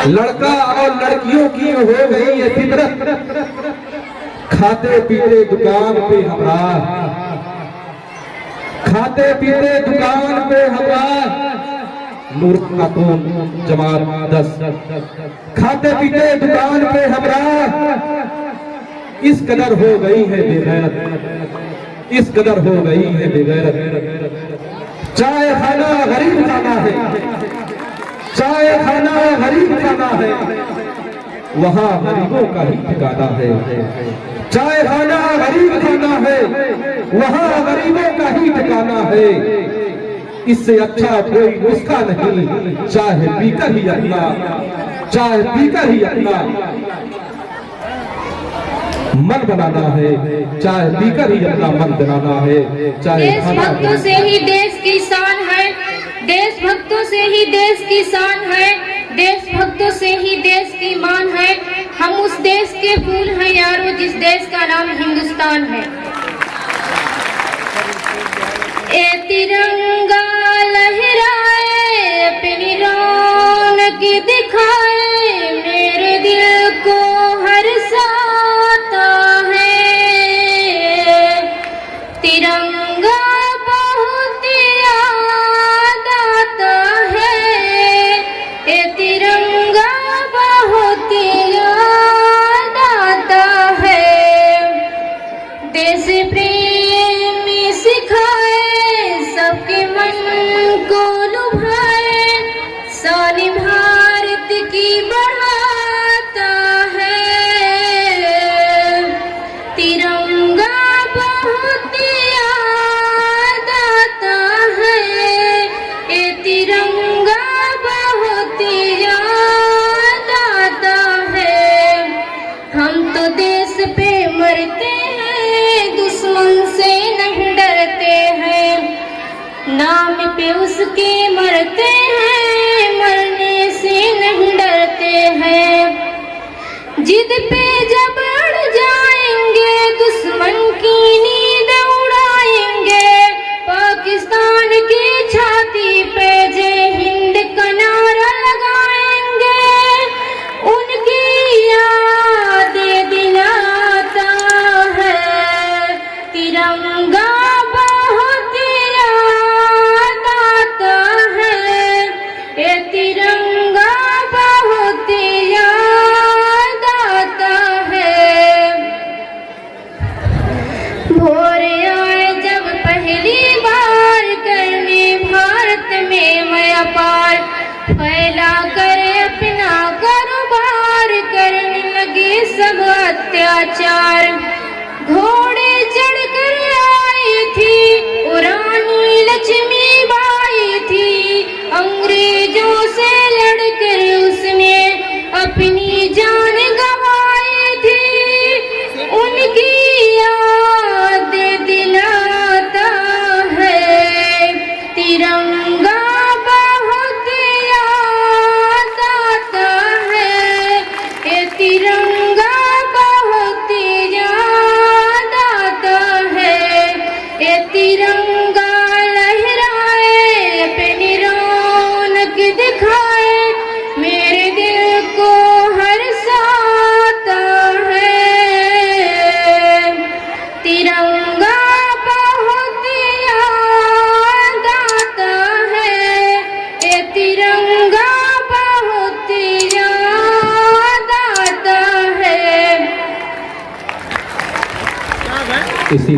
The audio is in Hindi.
लड़का और लड़कियों की हो गई है फितरत, खाते पीते दुकान पे हमरा, खाते पीते दुकान पे हमरा, नूर खातून जमात 10, खाते पीते दुकान पे हमरा, इस कदर हो गई है बेगैरत, इस कदर हो गई है बेगैरत। चाय खाना गरीब खाना है, चाय खाना गरीब खाना है, वहाँ गरीबों का ही ठिकाना है। चाय खाना गरीब खाना है, वहाँ गरीबों का ही ठिकाना है। इससे अच्छा कोई नुस्खा नहीं, चाय पीकर ही अपना, चाय पीकर ही अपना मन बनाना है, चाय पीकर ही अपना मन बनाना है। चाय देशभक्तों से ही देश की शान है, देशभक्तों से ही देश की शान है, देशभक्तों से ही देश की मान है। हम उस देश के फूल हैं यारों, जिस देश का नाम हिंदुस्तान है। ए तिरंगा लहराए, अपनी रौनक दिखाए, मेरे दिल को हर्षाता है। तिरंगा बहुत याद आता है, ए तिरंगा बहुत याद आता है। देश प्रेम सिखाए, सबके मन को लुभाए, शान भारत की बढ़ाता है। तिरंगा बहुत याद आता है, ये तिरंगा बहुत याद आता है। हम तो देश पे मरते हैं, दुश्मन से नहीं डरते हैं, नाम पे उसके मरते हैं, मरने से नहीं डरते हैं। जिद पे जब अड़ जाएंगे, दुश्मन की नींद उड़ाएंगे, पाकिस्तान की छाती पे जय हिंद का नारा लगाएंगे। उनकी याद दिलाता है, तिरंगा बहुत याद आता है, ये तिरंगा बहुत याद आता है। भोर आए जब पहली बार, करने भारत में माया पार, फैला कर अपना कारोबार, करने लगे सब अत्याचार। घोड़े चढ़कर आई थी रानी लक्ष्मीबाई थी, अंग्रेजों से लड़कर उसने अपनी जान गंवाई थी। उनकी याद दिलाता है, तिरंगा बहुत याद आता है, ये तिरंगा बहुत याद आता है। ये तिरंगा लहराए, अपनी रौनक दिखाए, मेरे दिल को हर्षाता है। तिरंगा बहुत याद आता है, ये तिरंगा बहुत याद आता है। इसी